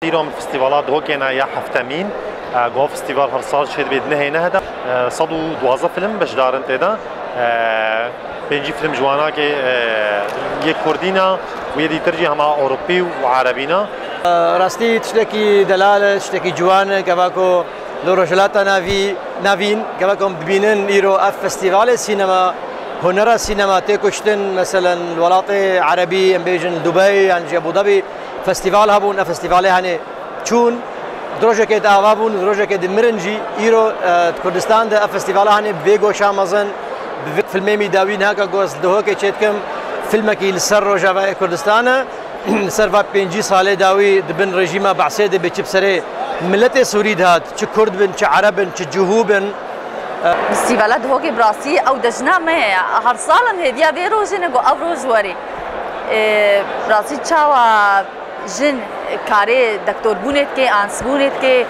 من فستیوالات هوکینا یا هفتمین گو فستیوال هر سال شد بید نه نهدا صد و 12 فیلم بش دارن تدا بنجی فیلم جوانا که یک کردینا و یه دیترجی همه اروپی و عربینا راستی تشتكي دلال تشتكي جوان كباكو لوروجلاتا نافين كباكم ببينن ايرو اف فستيفال سينما هنرا سينما تيكوشتن مثلا الولايات العربي امبيجن دبي عن ابو ظبي فستيفال هبون فستيفال هاني تشون دروجه كده اوابون دروجه كده مرنجي ايرو كردستان ده فستيفال هاني بيجو شامزن فيلمي ميداوين هكا جوز دهوكي تشتكم فيلمكي لسر روجا كردستان سرفا 5 ساله داوي دبن رژیم بعثه ده بچ بسره ملت سوری دهات چه کرد بن چه عرب بن چه جهوبن فستیوالات هوگی براسی او دجنا ما هر سالن هدیه بیروزنه گو افروز وری براسی چاوا جن کاری دکتور بونت که آنس بونت که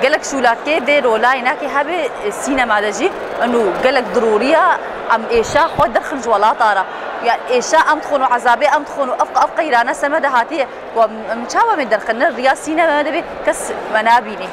گلک شولات که ده رولا اینا که هبه سینما دجی انو گلک ضروریه ام ایشا خود دخل جوالات آره يعني إيشاء أم تخونوا عذابي أم تخونوا أفقى إيران سمد هاتيه ومشاوى من درخلنا الرياسينا ما نبي كس منابيني